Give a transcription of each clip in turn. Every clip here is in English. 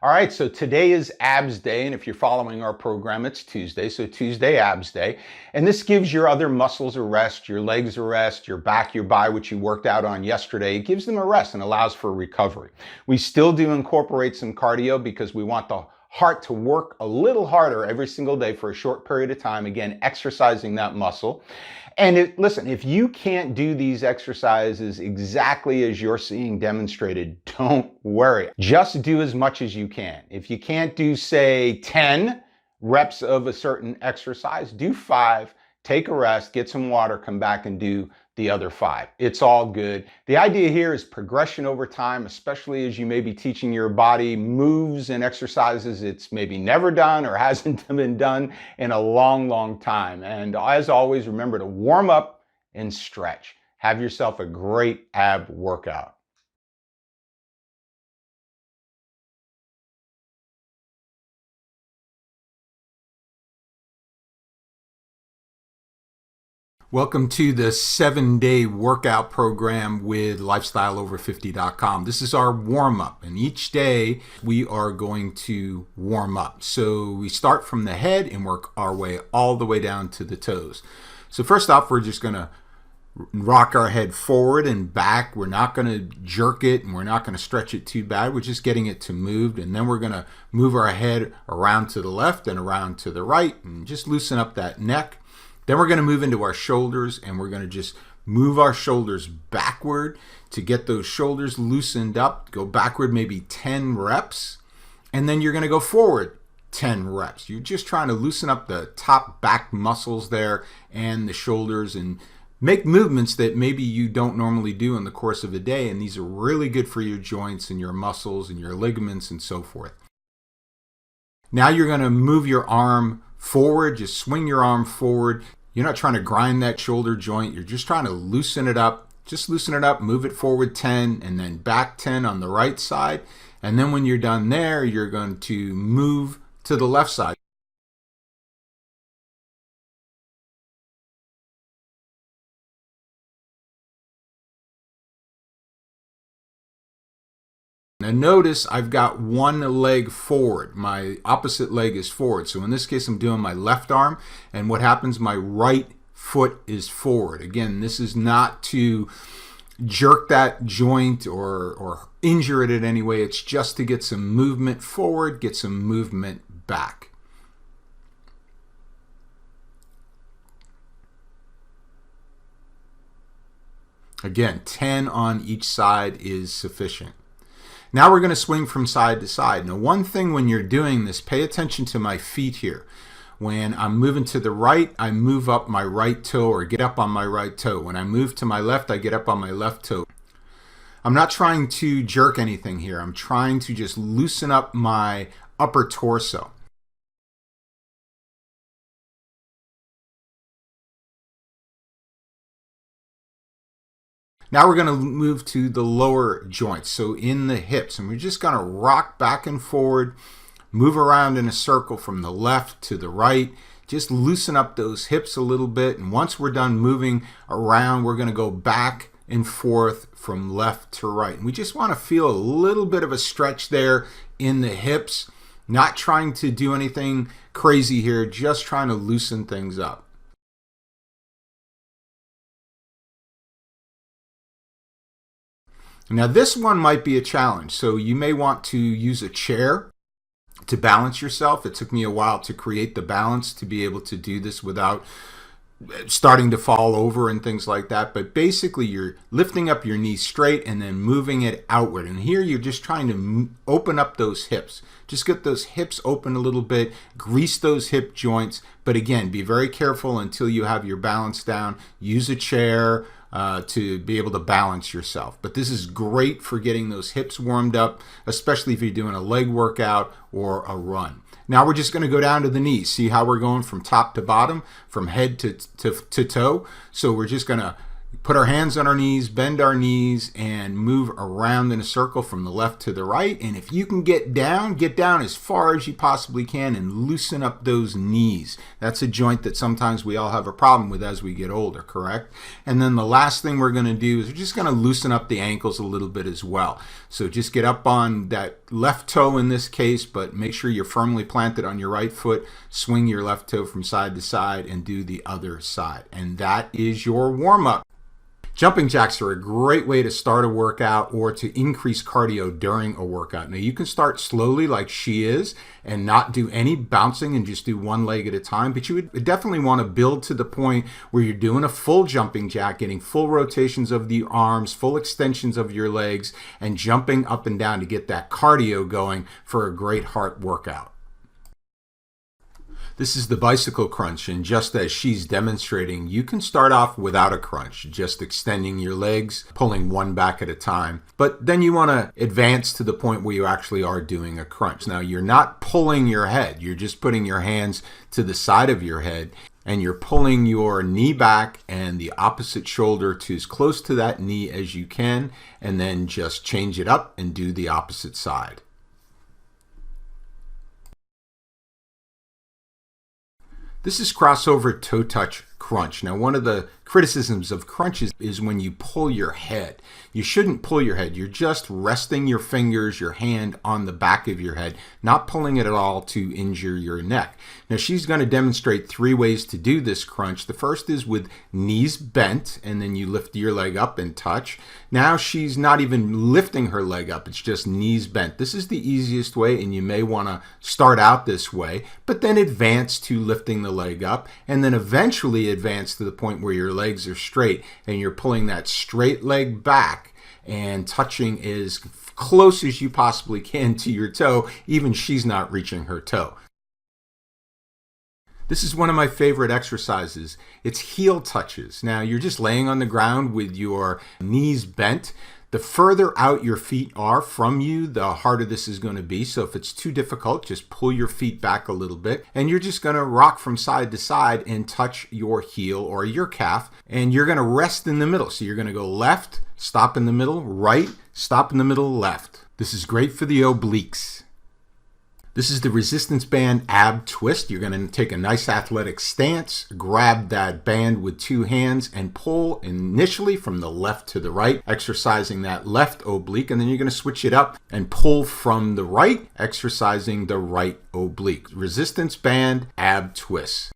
All right, so today is abs day, and if you're following our program, it's Tuesday, so Tuesday abs day. And this gives your other muscles a rest, your legs a rest, your back, your bi, which you worked out on yesterday. It gives them a rest and allows for recovery. We still do incorporate some cardio because we want the heart to work a little harder every single day for a short period of time, again, exercising that muscle. And listen, if you can't do these exercises exactly as you're seeing demonstrated, don't worry. Just do as much as you can. If you can't do, say, 10 reps of a certain exercise, do 5, take a rest, get some water, come back and do the other 5. It's all good. The idea here is progression over time, especially as you may be teaching your body moves and exercises it's maybe never done or hasn't been done in a long, long time. And as always, remember to warm up and stretch. Have yourself a great ab workout. Welcome to the 7-day workout program with lifestyleover50.com. This is our warm-up, and each day we are going to warm up. So we start from the head and work our way all the way down to the toes. So first off, we're just going to rock our head forward and back. We're not going to jerk it and we're not going to stretch it too bad. We're just getting it to move, and then we're going to move our head around to the left and around to the right and just loosen up that neck. Then we're going to move into our shoulders, and we're going to just move our shoulders backward to get those shoulders loosened up. Go backward maybe 10 reps, and then you're going to go forward 10 reps. You're just trying to loosen up the top back muscles there and the shoulders and make movements that maybe you don't normally do in the course of a day, and these are really good for your joints and your muscles and your ligaments and so forth. Now you're going to move your arm forward, just swing your arm forward. You're not trying to grind that shoulder joint. You're just trying to loosen it up. Just loosen it up, move it forward 10, and then back 10 on the right side. And then when you're done there, you're going to move to the left side. Now notice I've got one leg forward. My opposite leg is forward. So in this case, I'm doing my left arm, and what happens, my right foot is forward. Again, this is not to jerk that joint or injure it in any way. It's just to get some movement forward, get some movement back. Again, 10 on each side is sufficient. Now we're going to swing from side to side. Now, one thing when you're doing this, pay attention to my feet here. When I'm moving to the right, I move up my right toe or get up on my right toe. When I move to my left, I get up on my left toe. I'm not trying to jerk anything here. I'm trying to just loosen up my upper torso. Now we're going to move to the lower joints, so in the hips, and we're just going to rock back and forward, move around in a circle from the left to the right, just loosen up those hips a little bit, and once we're done moving around, we're going to go back and forth from left to right. And we just want to feel a little bit of a stretch there in the hips, not trying to do anything crazy here, just trying to loosen things up. Now this one might be a challenge, so you may want to use a chair to balance yourself. It took me a while to create the balance to be able to do this without starting to fall over and things like that. But basically you're lifting up your knee straight and then moving it outward. And here you're just trying to open up those hips. Just get those hips open a little bit, grease those hip joints. But again, be very careful until you have your balance down. Use a chair to be able to balance yourself. But this is great for getting those hips warmed up, especially if you're doing a leg workout or a run. Now we're just going to go down to the knees. See how we're going from top to bottom, from head to toe? So we're just going to Put our hands on our knees, bend our knees, and move around in a circle from the left to the right. And if you can get down as far as you possibly can and loosen up those knees. That's a joint that sometimes we all have a problem with as we get older, correct? And then the last thing we're going to do is we're just going to loosen up the ankles a little bit as well. So just get up on that left toe in this case, but make sure you're firmly planted on your right foot. Swing your left toe from side to side and do the other side. And that is your warm-up. Jumping jacks are a great way to start a workout or to increase cardio during a workout. Now you can start slowly like she is and not do any bouncing and just do one leg at a time, but you would definitely want to build to the point where you're doing a full jumping jack, getting full rotations of the arms, full extensions of your legs, and jumping up and down to get that cardio going for a great heart workout. This is the bicycle crunch, and just as she's demonstrating, you can start off without a crunch, just extending your legs, pulling one back at a time. But then you want to advance to the point where you actually are doing a crunch. Now, you're not pulling your head. You're just putting your hands to the side of your head, and you're pulling your knee back and the opposite shoulder to as close to that knee as you can, and then just change it up and do the opposite side. This is crossover toe touch crunch. Now, one of the criticisms of crunches is when you pull your head. You shouldn't pull your head. You're just resting your fingers, your hand on the back of your head, not pulling it at all to injure your neck. Now, she's going to demonstrate 3 ways to do this crunch. The first is with knees bent, and then you lift your leg up and touch. Now she's not even lifting her leg up. It's just knees bent. This is the easiest way, and you may want to start out this way, but then advance to lifting the leg up, and then eventually advance to the point where your legs are straight and you're pulling that straight leg back and touching as close as you possibly can to your toe. Even she's not reaching her toe. This is one of my favorite exercises. It's heel touches. Now, you're just laying on the ground with your knees bent. The further out your feet are from you, the harder this is going to be. So if it's too difficult, just pull your feet back a little bit. And you're just going to rock from side to side and touch your heel or your calf. And you're going to rest in the middle. So you're going to go left, stop in the middle, right, stop in the middle, left. This is great for the obliques. This is the resistance band ab twist. You're going to take a nice athletic stance, grab that band with 2 hands and pull initially from the left to the right, exercising that left oblique, and then you're going to switch it up and pull from the right, exercising the right oblique. Resistance band ab twist.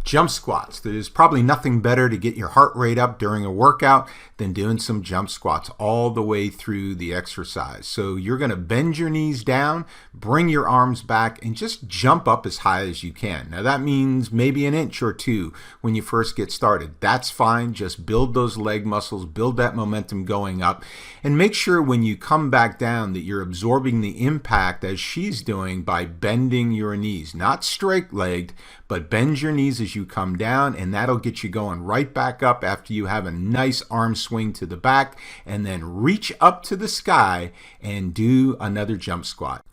Jump squats. There's probably nothing better to get your heart rate up during a workout than doing some jump squats all the way through the exercise. So you're going to bend your knees down, bring your arms back, and just jump up as high as you can. Now that means maybe an inch or 2 when you first get started. That's fine. Just build those leg muscles, build that momentum going up, and make sure when you come back down that you're absorbing the impact as she's doing by bending your knees. Not straight-legged, but bend your knees as you come down, and that'll get you going right back up after you have a nice arm swing to the back, and then reach up to the sky and do another jump squat.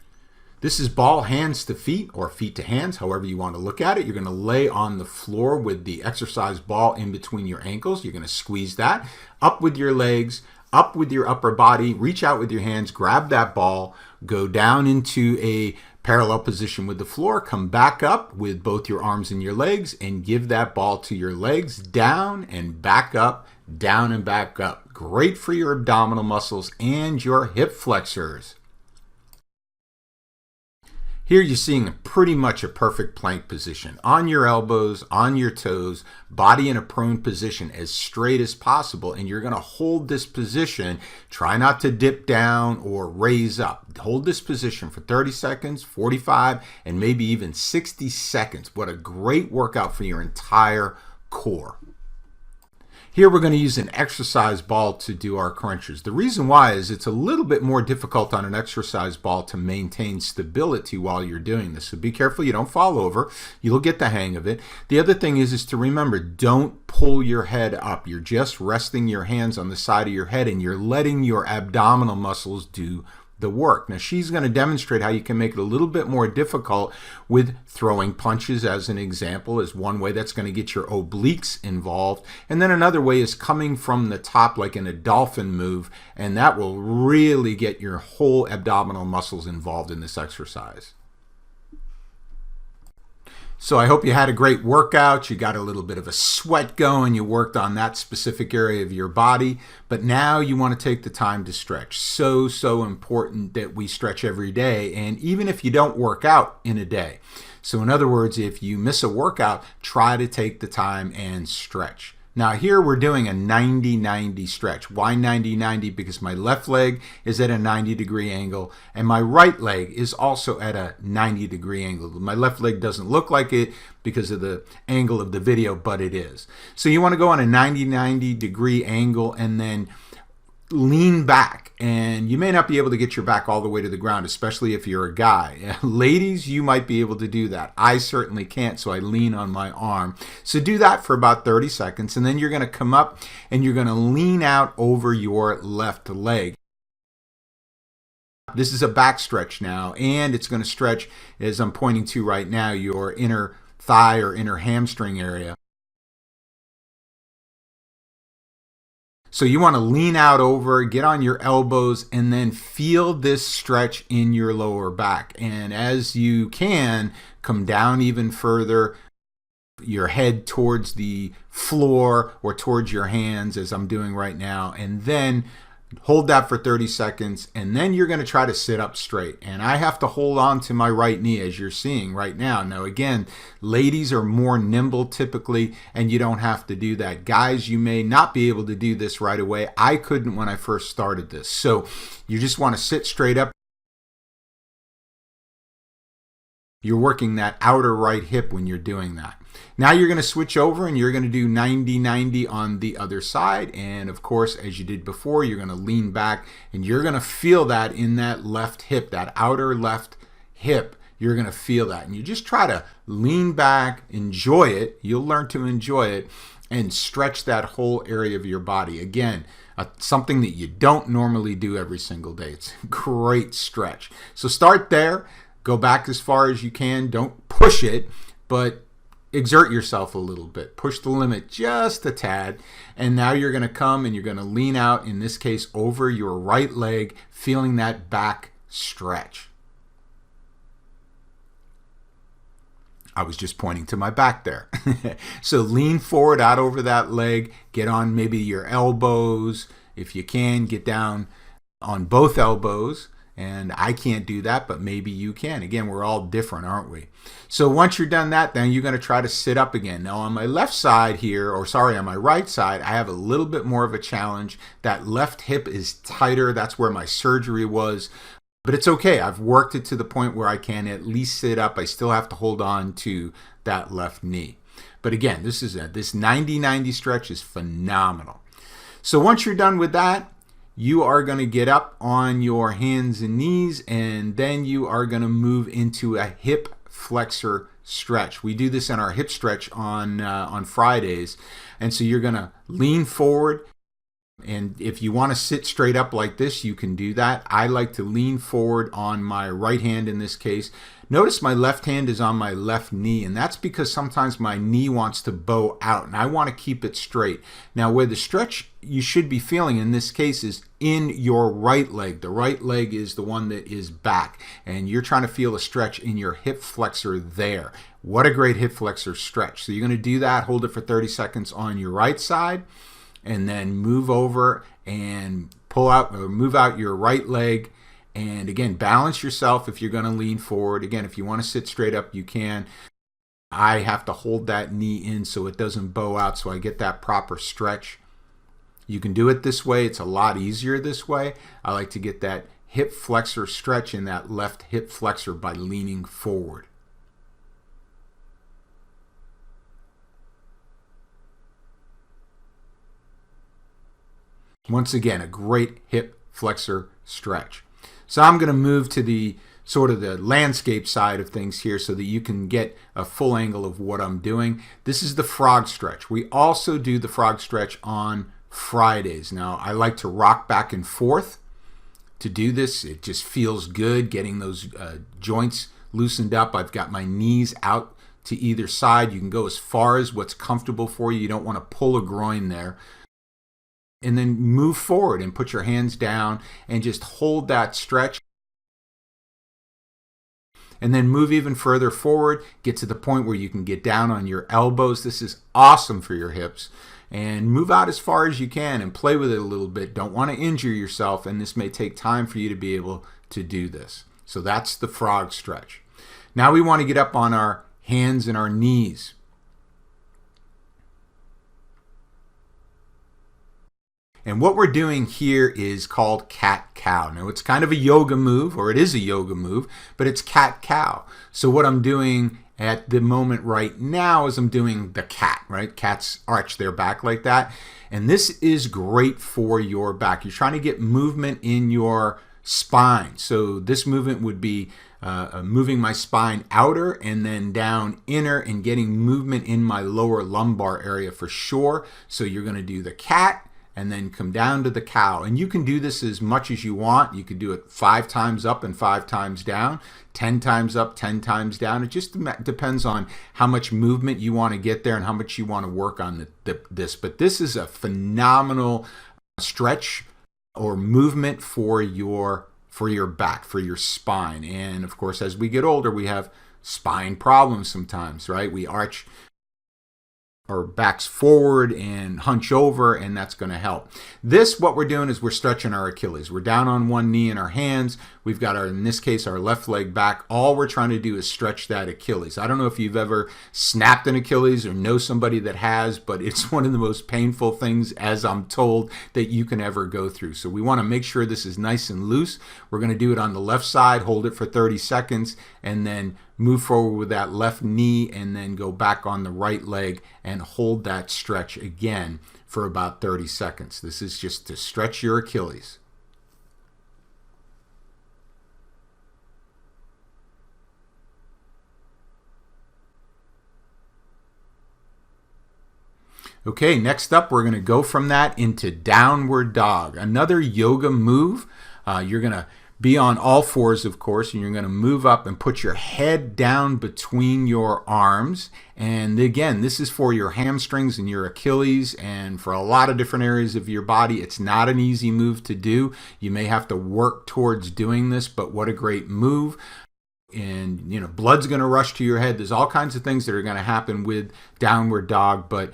This is ball hands to feet or feet to hands, however you want to look at it. You're going to lay on the floor with the exercise ball in between your ankles. You're going to squeeze that up with your legs, up with your upper body, reach out with your hands, grab that ball, go down into a parallel position with the floor, come back up with both your arms and your legs, and give that ball to your legs, down and back up, down and back up. Great for your abdominal muscles and your hip flexors. Here you're seeing pretty much a perfect plank position. On your elbows, on your toes, body in a prone position as straight as possible. And you're going to hold this position. Try not to dip down or raise up. Hold this position for 30 seconds, 45, and maybe even 60 seconds. What a great workout for your entire core. Here we're going to use an exercise ball to do our crunches. The reason why is it's a little bit more difficult on an exercise ball to maintain stability while you're doing this. So be careful you don't fall over. You'll get the hang of it. The other thing is to remember, don't pull your head up. You're just resting your hands on the side of your head and you're letting your abdominal muscles do the work. Now she's going to demonstrate how you can make it a little bit more difficult with throwing punches, as an example, is one way that's going to get your obliques involved. And then another way is coming from the top like in a dolphin move, and that will really get your whole abdominal muscles involved in this exercise. So I hope you had a great workout. You got a little bit of a sweat going. You worked on that specific area of your body. But now you want to take the time to stretch. So important that we stretch every day. And even if you don't work out in a day. So in other words, if you miss a workout, try to take the time and stretch. Now here we're doing a 90-90 stretch. Why 90-90? Because my left leg is at a 90-degree angle and my right leg is also at a 90-degree angle. My left leg doesn't look like it because of the angle of the video, but it is. So you want to go on a 90-90 degree angle and then lean back, and you may not be able to get your back all the way to the ground, especially if you're a guy. Ladies, you might be able to do that. I certainly can't, so I lean on my arm. So do that for about 30 seconds, and then you're going to come up and you're going to lean out over your left leg. This is a back stretch now, and it's going to stretch, as I'm pointing to right now, your inner thigh or inner hamstring area. So you want to lean out over, get on your elbows, and then feel this stretch in your lower back. And as you can, come down even further, your head towards the floor or towards your hands, as I'm doing right now, and then hold that for 30 seconds, and then you're going to try to sit up straight. And I have to hold on to my right knee, as you're seeing right now. Now again, ladies are more nimble typically, and you don't have to do that. Guys, you may not be able to do this right away. I couldn't when I first started this. So you just want to sit straight up. You're working that outer right hip when you're doing that. Now you're going to switch over and you're going to do 90-90 on the other side. And of course, as you did before, you're going to lean back and you're going to feel that in that left hip, that outer left hip. You're going to feel that. And you just try to lean back, enjoy it. You'll learn to enjoy it and stretch that whole area of your body. Again, something that you don't normally do every single day. It's a great stretch. So start there. Go back as far as you can. Don't push it, but exert yourself a little bit. Push the limit just a tad. And now you're going to come and you're going to lean out, in this case, over your right leg, feeling that back stretch. I was just pointing to my back there. So lean forward out over that leg. Get on maybe your elbows. If you can, get down on both elbows. And I can't do that, but maybe you can. Again, we're all different, aren't we? So once you're done that, then you're going to try to sit up again. Now on my left side here, or sorry, on my right side, I have a little bit more of a challenge. That left hip is tighter. That's where my surgery was. But it's okay. I've worked it to the point where I can at least sit up. I still have to hold on to that left knee. But again, this 90-90 stretch is phenomenal. So once you're done with that, you are going to get up on your hands and knees, and then you are going to move into a hip flexor stretch. We do this in our hip stretch on Fridays. And so you're going to lean forward. And if you want to sit straight up like this, you can do that. I like to lean forward on my right hand in this case. Notice my left hand is on my left knee, and that's because sometimes my knee wants to bow out, and I want to keep it straight. Now, where the stretch you should be feeling in this case is in your right leg. The right leg is the one that is back, and you're trying to feel a stretch in your hip flexor there. What a great hip flexor stretch. So you're going to do that, hold it for 30 seconds on your right side, and then move over and pull out or move out your right leg. And again, balance yourself if you're going to lean forward. Again, if you want to sit straight up, you can. I have to hold that knee in so it doesn't bow out, so I get that proper stretch. You can do it this way. It's a lot easier this way. I like to get that hip flexor stretch in that left hip flexor by leaning forward. Once again, a great hip flexor stretch. So I'm going to move to the sort of the landscape side of things here so that you can get a full angle of what I'm doing. This is the frog stretch. We also do the frog stretch on Fridays. Now, I like to rock back and forth to do this. It just feels good getting those joints loosened up. I've got my knees out to either side. You can go as far as what's comfortable for you. You don't want to pull a groin there. And then move forward and put your hands down and just hold that stretch. And then move even further forward, get to the point where you can get down on your elbows. This is awesome for your hips. And move out as far as you can and play with it a little bit. Don't want to injure yourself, and this may take time for you to be able to do this. So that's the frog stretch. Now we want to get up on our hands and our knees. And what we're doing here is called cat-cow. Now it's kind of a yoga move, or it is a yoga move, but it's cat-cow. So what I'm doing at the moment right now is I'm doing the cat, right? Cats arch their back like that. And this is great for your back. You're trying to get movement in your spine. So this movement would be moving my spine outer and then down inner and getting movement in my lower lumbar area for sure. So you're going to do the cat and then come down to the cow. And you can do this as much as you want. You could do it 5 times up and 5 times down, 10 times up, 10 times down. It just depends on how much movement you want to get there and how much you want to work on this. But this is a phenomenal stretch or movement for your back, for your spine. And of course, as we get older, we have spine problems sometimes, right? We arch our backs forward and hunch over, and that's going to help. This, what we're doing is we're stretching our Achilles. We're down on one knee in our hands. We've got in this case, our left leg back. All we're trying to do is stretch that Achilles. I don't know if you've ever snapped an Achilles or know somebody that has, but it's one of the most painful things, as I'm told, that you can ever go through. So we want to make sure this is nice and loose. We're going to do it on the left side, hold it for 30 seconds, and then move forward with that left knee and then go back on the right leg and hold that stretch again for about 30 seconds. This is just to stretch your Achilles. Okay, next up, we're going to go from that into downward dog. Another yoga move. You're going to be on all fours, of course, and you're going to move up and put your head down between your arms. And again, this is for your hamstrings and your Achilles and for a lot of different areas of your body. It's not an easy move to do. You may have to work towards doing this, but what a great move. And, blood's going to rush to your head. There's all kinds of things that are going to happen with downward dog, but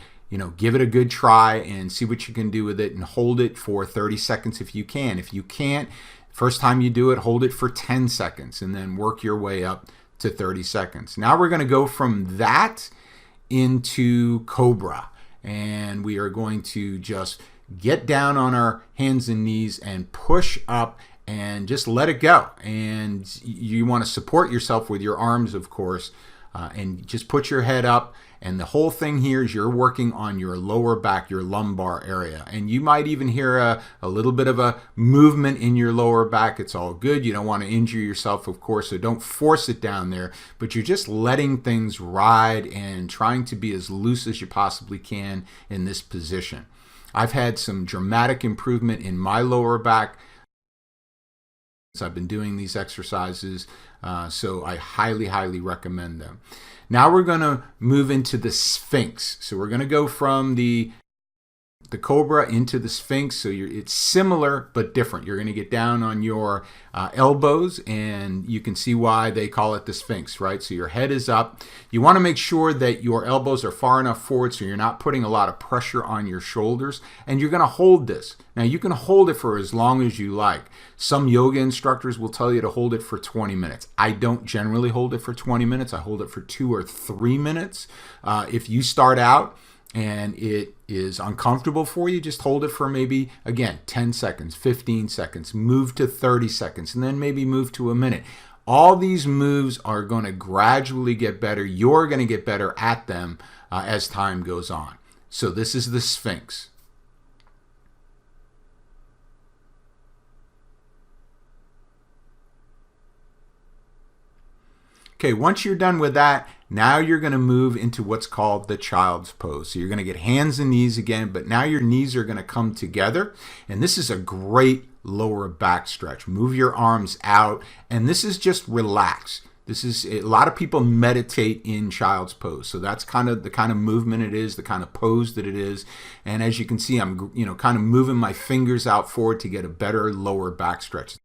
give it a good try and see what you can do with it and hold it for 30 seconds if you can. If you can't, first time you do it, hold it for 10 seconds and then work your way up to 30 seconds. Now we're going to go from that into Cobra. And we are going to just get down on our hands and knees and push up and just let it go. And you want to support yourself with your arms, of course, and just put your head up. And the whole thing here is you're working on your lower back, your lumbar area. And you might even hear a little bit of a movement in your lower back. It's all good. You don't want to injure yourself, of course, so don't force it down there. But you're just letting things ride and trying to be as loose as you possibly can in this position. I've had some dramatic improvement in my lower back. I've been doing these exercises, so I highly, highly recommend them. Now we're going to move into the Sphinx. So we're going to go from the Cobra into the Sphinx. So it's similar but different. You're going to get down on your elbows, and you can see why they call it the Sphinx, right? So your head is up. You want to make sure that your elbows are far enough forward so you're not putting a lot of pressure on your shoulders, and you're going to hold this. Now you can hold it for as long as you like. Some yoga instructors will tell you to hold it for 20 minutes. I don't generally hold it for 20 minutes. I hold it for 2 or 3 minutes. If you start out and it is uncomfortable for you, just hold it for maybe, again, 10 seconds, 15 seconds, move to 30 seconds, and then maybe move to a minute. All these moves are going to gradually get better. You're going to get better at them as time goes on. So this is the Sphinx. Okay, once you're done with that, now you're going to move into what's called the child's pose. So you're going to get hands and knees again, but now your knees are going to come together. And this is a great lower back stretch. Move your arms out, and this is just relax. This is, a lot of people meditate in child's pose. So that's kind of the kind of movement it is, the kind of pose that it is. And as you can see, I'm, kind of moving my fingers out forward to get a better lower back stretch.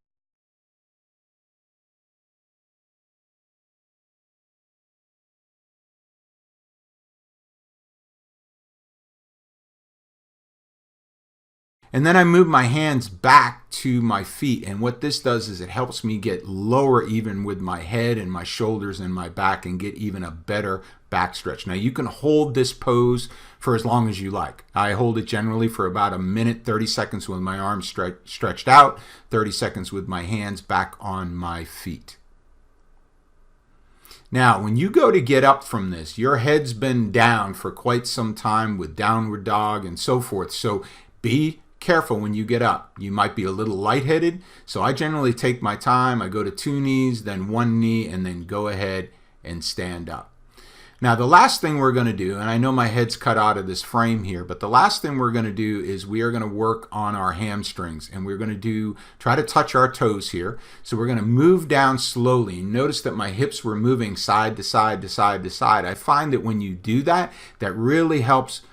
And then I move my hands back to my feet. And what this does is it helps me get lower even with my head and my shoulders and my back and get even a better back stretch. Now you can hold this pose for as long as you like. I hold it generally for about a minute, 30 seconds with my arms stretched out, 30 seconds with my hands back on my feet. Now, when you go to get up from this, your head's been down for quite some time with downward dog and so forth. So be careful when you get up. You might be a little lightheaded. So I generally take my time. I go to 2 knees, then 1 knee, and then go ahead and stand up. Now, the last thing we're going to do, and I know my head's cut out of this frame here, but the last thing we're going to do is we are going to work on our hamstrings, and we're going to try to touch our toes here. So we're going to move down slowly. Notice that my hips were moving side to side to side to side. I find that when you do that, that really helps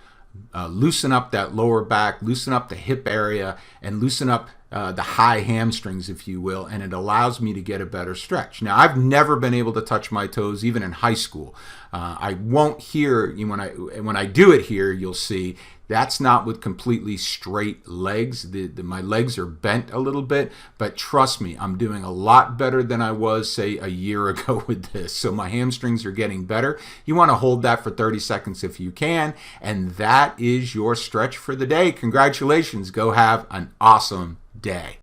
loosen up that lower back, loosen up the hip area, and loosen up the high hamstrings, if you will, and it allows me to get a better stretch. Now, I've never been able to touch my toes, even in high school. I won't hear, when I do it here, you'll see that's not with completely straight legs. My legs are bent a little bit, but trust me, I'm doing a lot better than I was, say, a year ago with this. So my hamstrings are getting better. You want to hold that for 30 seconds if you can, and that is your stretch for the day. Congratulations. Go have an awesome day.